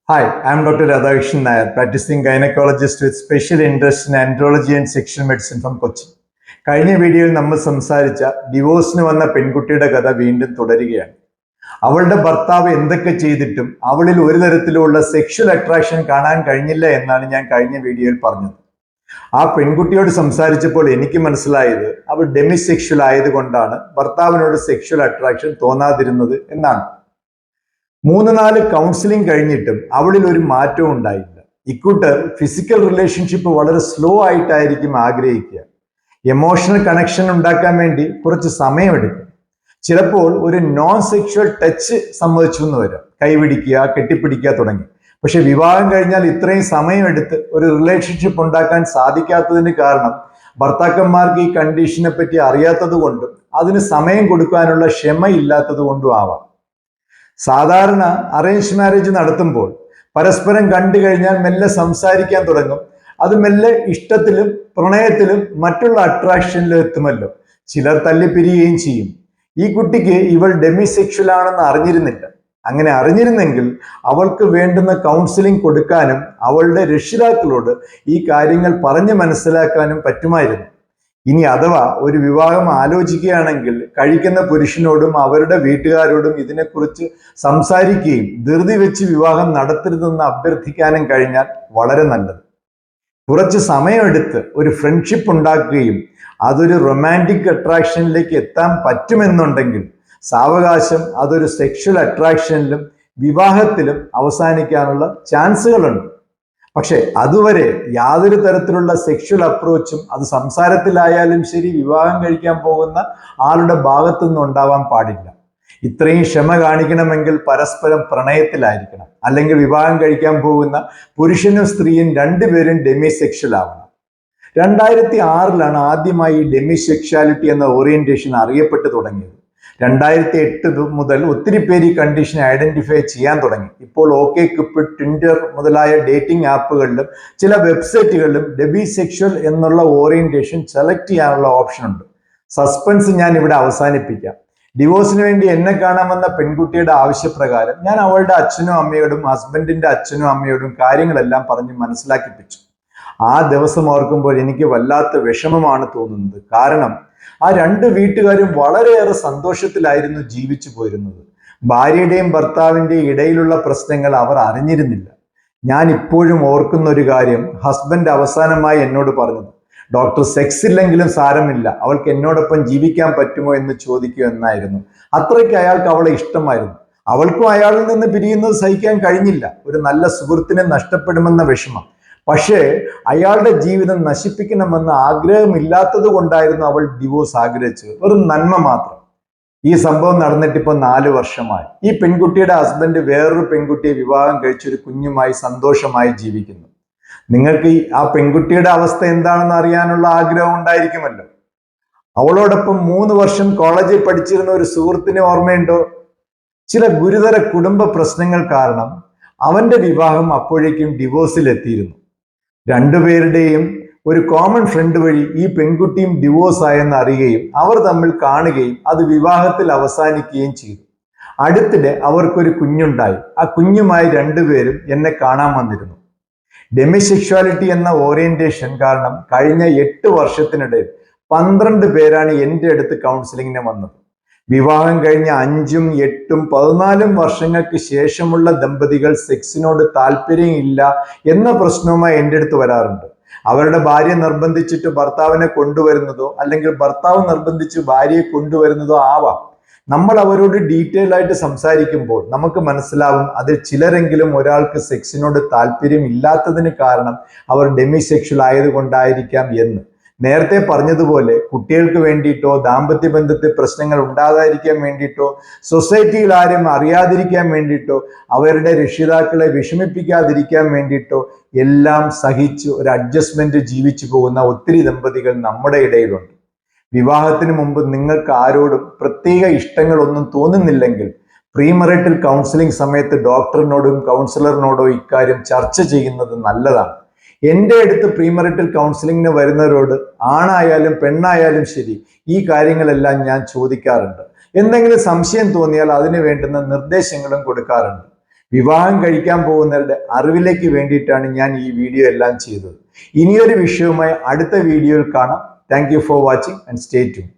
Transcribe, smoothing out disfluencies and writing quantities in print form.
Hi, I am Dr. Radhakrishnan Nair, practicing gynecologist with special interest in andrology and sexual medicine from Kochi. കഴിഞ്ഞ വീഡിയോയിൽ നമ്മൾ സംസാരിച്ച ഡിവോഴ്സിന് വന്ന പെൺകുട്ടിയുടെ കഥ വീണ്ടും തുടരുകയാണ്. അവളുടെ ഭർത്താവ് എന്തൊക്കെ ചെയ്തിട്ടും അവളിൽ ഒരു തരത്തിലുള്ള സെക്ഷൽ അട്രാക്ഷൻ കാണാൻ കഴിഞ്ഞില്ല എന്നാണ് ഞാൻ കഴിഞ്ഞ വീഡിയോയിൽ പറഞ്ഞത്. ആ പെൺകുട്ടിയോട് സംസാരിച്ചപ്പോൾ എനിക്ക് മനസ്സിലായത് അവൾ ഡെമിസെക്ഷൽ ആയതുകൊണ്ടാണ് ഭർത്താവിനോട് സെക്ഷൽ അട്രാക്ഷൻ തോന്നാതിരുന്നത് എന്നാണ്. 3-4 കൗൺസിലിംഗ് കഴിഞ്ഞിട്ടും അവളിൽ ഒരു മാറ്റവും ഉണ്ടായില്ല. ഇക്കൂട്ടർ ഫിസിക്കൽ റിലേഷൻഷിപ്പ് വളരെ സ്ലോ ആയിട്ടായിരിക്കും ആഗ്രഹിക്കുക. എമോഷണൽ കണക്ഷൻ ഉണ്ടാക്കാൻ വേണ്ടി കുറച്ച് സമയമെടുക്കും. ചിലപ്പോൾ ഒരു നോൺ സെക്ഷൽ ടച്ച് സമ്മതിച്ചു എന്ന് വരാം, കൈപിടിക്കുക, കെട്ടിപ്പിടിക്കുക തുടങ്ങി. പക്ഷെ വിവാഹം കഴിഞ്ഞാൽ ഇത്രയും സമയമെടുത്ത് ഒരു റിലേഷൻഷിപ്പ് ഉണ്ടാക്കാൻ സാധിക്കാത്തതിന് കാരണം ഭർത്താക്കന്മാർക്ക് ഈ കണ്ടീഷനെ പറ്റി അറിയാത്തത് കൊണ്ടും അതിന് സമയം കൊടുക്കാനുള്ള ക്ഷമയില്ലാത്തത് കൊണ്ടും ആവാം. സാധാരണ അറേഞ്ച് മാരേജ് നടത്തുമ്പോൾ പരസ്പരം കണ്ടു കഴിഞ്ഞാൽ മെല്ലെ സംസാരിക്കാൻ തുടങ്ങും. അത് മെല്ലെ ഇഷ്ടത്തിലും പ്രണയത്തിലും മറ്റുള്ള അട്രാക്ഷനിലും എത്തുമല്ലോ. ചിലർ തല്ലിപ്പിരിയുകയും ചെയ്യും. ഈ കുട്ടിക്ക് ഇവൾ ഡെമിസെക്ഷൽ ആണെന്ന് അറിഞ്ഞിരുന്നില്ല. അങ്ങനെ അറിഞ്ഞിരുന്നെങ്കിൽ അവൾക്ക് വേണ്ടുന്ന കൗൺസിലിംഗ് കൊടുക്കാനും അവളുടെ രക്ഷിതാക്കളോട് ഈ കാര്യങ്ങൾ പറഞ്ഞു മനസ്സിലാക്കാനും പറ്റുമായിരുന്നു. ഇനി അഥവാ ഒരു വിവാഹം ആലോചിക്കുകയാണെങ്കിൽ കഴിക്കുന്ന പുരുഷനോടും അവരുടെ വീട്ടുകാരോടും ഇതിനെക്കുറിച്ച് സംസാരിക്കുകയും ധൃതി വെച്ച് വിവാഹം നടത്തരുതെന്ന് അഭ്യർത്ഥിക്കാനും കഴിഞ്ഞാൽ വളരെ നല്ലത്. കുറച്ച് സമയമെടുത്ത് ഒരു ഫ്രണ്ട്ഷിപ്പ് ഉണ്ടാക്കുകയും അതൊരു റൊമാൻറ്റിക് അട്രാക്ഷനിലേക്ക് എത്താൻ പറ്റുമെന്നുണ്ടെങ്കിൽ സാവകാശം അതൊരു സെക്ഷൽ അട്രാക്ഷനിലും വിവാഹത്തിലും അവസാനിക്കാനുള്ള ചാൻസുകളുണ്ട്. പക്ഷെ അതുവരെ യാതൊരു തരത്തിലുള്ള സെക്ഷൽ അപ്രോച്ചും അത് സംസാരത്തിലായാലും ശരി വിവാഹം കഴിക്കാൻ പോകുന്ന ആളുടെ ഭാഗത്തുനിന്ന് ഉണ്ടാവാൻ പാടില്ല. ഇത്രയും ക്ഷമ കാണിക്കണമെങ്കിൽ പരസ്പരം പ്രണയത്തിലായിരിക്കണം. അല്ലെങ്കിൽ വിവാഹം കഴിക്കാൻ പോകുന്ന പുരുഷനും സ്ത്രീയും രണ്ടുപേരും ഡെമിസെക്ഷൽ ആവണം. 2006 ആദ്യമായി ഡെമിസെക്ഷാലിറ്റി എന്ന ഓറിയന്റേഷൻ അറിയപ്പെട്ടു തുടങ്ങിയത്. 2008 മുതൽ ഒത്തിരി പേര് ഈ കണ്ടീഷനെ ഐഡന്റിഫൈ ചെയ്യാൻ തുടങ്ങി. ഇപ്പോൾ ഓക്കെ ക്യൂപിഡ്, ടിൻഡർ മുതലായ ഡേറ്റിംഗ് ആപ്പുകളിലും ചില വെബ്സൈറ്റുകളിലും ഡെമിസെക്ഷൽ എന്നുള്ള ഓറിയന്റേഷൻ സെലക്ട് ചെയ്യാനുള്ള ഓപ്ഷൻ ഉണ്ട്. സസ്പെൻസ് ഞാൻ ഇവിടെ അവസാനിപ്പിക്കാം. ഡിവോഴ്സിന് വേണ്ടി എന്നെ കാണാമെന്ന പെൺകുട്ടിയുടെ ആവശ്യപ്രകാരം ഞാൻ അവളുടെ അച്ഛനും അമ്മയോടും ഹസ്ബൻഡിന്റെ അച്ഛനും അമ്മയോടും കാര്യങ്ങളെല്ലാം പറഞ്ഞ് മനസ്സിലാക്കിപ്പിച്ചു. ആ ദിവസം ഓർക്കുമ്പോൾ എനിക്ക് വല്ലാത്ത വിഷമമാണ് തോന്നുന്നത്. കാരണം ആ രണ്ട് വീട്ടുകാരും വളരെയേറെ സന്തോഷത്തിലായിരുന്നു ജീവിച്ചു പോരുന്നത്. ഭാര്യയുടെയും ഭർത്താവിൻ്റെയും ഇടയിലുള്ള പ്രശ്നങ്ങൾ അവർ അറിഞ്ഞിരുന്നില്ല. ഞാൻ ഇപ്പോഴും ഓർക്കുന്ന ഒരു കാര്യം ഹസ്ബൻഡ് അവസാനമായി എന്നോട് പറഞ്ഞത്, ഡോക്ടർ സെക്സ് ഇല്ലെങ്കിലും സാരമില്ല, അവൾക്ക് എന്നോടൊപ്പം ജീവിക്കാൻ പറ്റുമോ എന്ന് ചോദിക്കൂ എന്നായിരുന്നു. അത്രയ്ക്ക് അയാൾക്ക് അവളെ ഇഷ്ടമായിരുന്നു. അവൾക്കും അയാളിൽ നിന്ന് പിരിയുന്നത് സഹിക്കാൻ കഴിഞ്ഞില്ല. ഒരു നല്ല സുഹൃത്തിനെ നഷ്ടപ്പെടുമെന്ന വിഷമം. പക്ഷേ അയാളുടെ ജീവിതം നശിപ്പിക്കണമെന്ന ആഗ്രഹമില്ലാത്തത് കൊണ്ടായിരുന്നു അവൾ ഡിവോഴ്സ് ആഗ്രഹിച്ചത്. വെറും നന്മ മാത്രം. ഈ സംഭവം നടന്നിട്ടിപ്പോൾ 4 വർഷമായി. ഈ പെൺകുട്ടിയുടെ ഹസ്ബൻഡ് വേറൊരു പെൺകുട്ടിയെ വിവാഹം കഴിച്ചൊരു കുഞ്ഞുമായി സന്തോഷമായി ജീവിക്കുന്നു. നിങ്ങൾക്ക് ആ പെൺകുട്ടിയുടെ അവസ്ഥ എന്താണെന്ന് അറിയാനുള്ള ആഗ്രഹം ഉണ്ടായിരിക്കുമല്ലോ. അവളോടൊപ്പം 3 വർഷം കോളേജിൽ പഠിച്ചിരുന്ന ഒരു സുഹൃത്തിനെ ഓർമ്മയുണ്ടോ? ചില ഗുരുതര കുടുംബ പ്രശ്നങ്ങൾ കാരണം അവന്റെ വിവാഹം അപ്പോഴേക്കും ഡിവോഴ്സിൽ എത്തിയിരുന്നു. രണ്ടുപേരുടെയും ഒരു കോമൺ ഫ്രണ്ട് വഴി ഈ പെൺകുട്ടിയും ഡിവോഴ്സ് ആയെന്ന് അറിയുകയും അവർ തമ്മിൽ കാണുകയും അത് വിവാഹത്തിൽ അവസാനിക്കുകയും ചെയ്തു. അടുത്തിടെ അവർക്കൊരു കുഞ്ഞുണ്ടായി. ആ കുഞ്ഞുമായി രണ്ടുപേരും എന്നെ കാണാൻ വന്നിരുന്നു. ഡെമിസെക്ഷുവാലിറ്റി എന്ന ഓറിയന്റേഷൻ കാരണം കഴിഞ്ഞ 8 വർഷത്തിനിടയിൽ 12 പേരാണ് എൻ്റെ അടുത്ത് കൗൺസിലിങ്ങിന് വന്നത്. വിവാഹം കഴിഞ്ഞ 5ഉം 8ഉം 14ഉം വർഷങ്ങൾക്ക് ശേഷമുള്ള ദമ്പതികൾ സെക്സിനോട് താല്പര്യം ഇല്ല എന്ന പ്രശ്നവുമായി എൻ്റെ അടുത്ത് വരാറുണ്ട്. അവരുടെ ഭാര്യ നിർബന്ധിച്ചിട്ട് ഭർത്താവിനെ കൊണ്ടുവരുന്നതോ അല്ലെങ്കിൽ ഭർത്താവ് നിർബന്ധിച്ച് ഭാര്യയെ കൊണ്ടുവരുന്നതോ ആവാം. നമ്മൾ അവരോട് ഡീറ്റെയിൽ ആയിട്ട് സംസാരിക്കുമ്പോൾ നമുക്ക് മനസ്സിലാവും അതിൽ ചിലരെങ്കിലും ഒരാൾക്ക് സെക്സിനോട് താല്പര്യം ഇല്ലാത്തതിന് കാരണം അവർ ഡെമിസെക്ഷൽ ആയതുകൊണ്ടായിരിക്കാം എന്ന്. നേരത്തെ പറഞ്ഞതുപോലെ കുട്ടികൾക്ക് വേണ്ടിയിട്ടോ ദാമ്പത്യ ബന്ധത്തിൽ പ്രശ്നങ്ങൾ ഉണ്ടാകാതിരിക്കാൻ വേണ്ടിയിട്ടോ സൊസൈറ്റിയിൽ ആരും അറിയാതിരിക്കാൻ വേണ്ടിയിട്ടോ അവരുടെ രക്ഷിതാക്കളെ വിഷമിപ്പിക്കാതിരിക്കാൻ വേണ്ടിയിട്ടോ എല്ലാം സഹിച്ച് ഒരു അഡ്ജസ്റ്റ്മെന്റ് ജീവിച്ചു പോകുന്ന ഒത്തിരി ദമ്പതികൾ നമ്മുടെ ഇടയിലുണ്ട്. വിവാഹത്തിന് മുമ്പ് നിങ്ങൾക്ക് ആരോടും പ്രത്യേക ഇഷ്ടങ്ങളൊന്നും തോന്നുന്നില്ലെങ്കിൽ പ്രീമറിറ്റൽ കൗൺസിലിംഗ് സമയത്ത് ഡോക്ടറിനോടും കൗൺസിലറിനോടോ ഇക്കാര്യം ചർച്ച ചെയ്യുന്നത് നല്ലതാണ്. എൻ്റെ അടുത്ത് പ്രീമറിറ്റൽ കൗൺസിലിങ്ങിന് വരുന്നവരോട് ആണായാലും പെണ്ണായാലും ശരി ഈ കാര്യങ്ങളെല്ലാം ഞാൻ ചോദിക്കാറുണ്ട്. എന്തെങ്കിലും സംശയം തോന്നിയാൽ അതിന് വേണ്ടുന്ന നിർദ്ദേശങ്ങളും കൊടുക്കാറുണ്ട്. വിവാഹം കഴിക്കാൻ പോകുന്നവരുടെ അറിവിലേക്ക് വേണ്ടിയിട്ടാണ് ഞാൻ ഈ വീഡിയോ എല്ലാം ചെയ്തത്. ഇനിയൊരു വിഷയവുമായി അടുത്ത വീഡിയോയിൽ കാണാം. Thank you for watching and stay tune.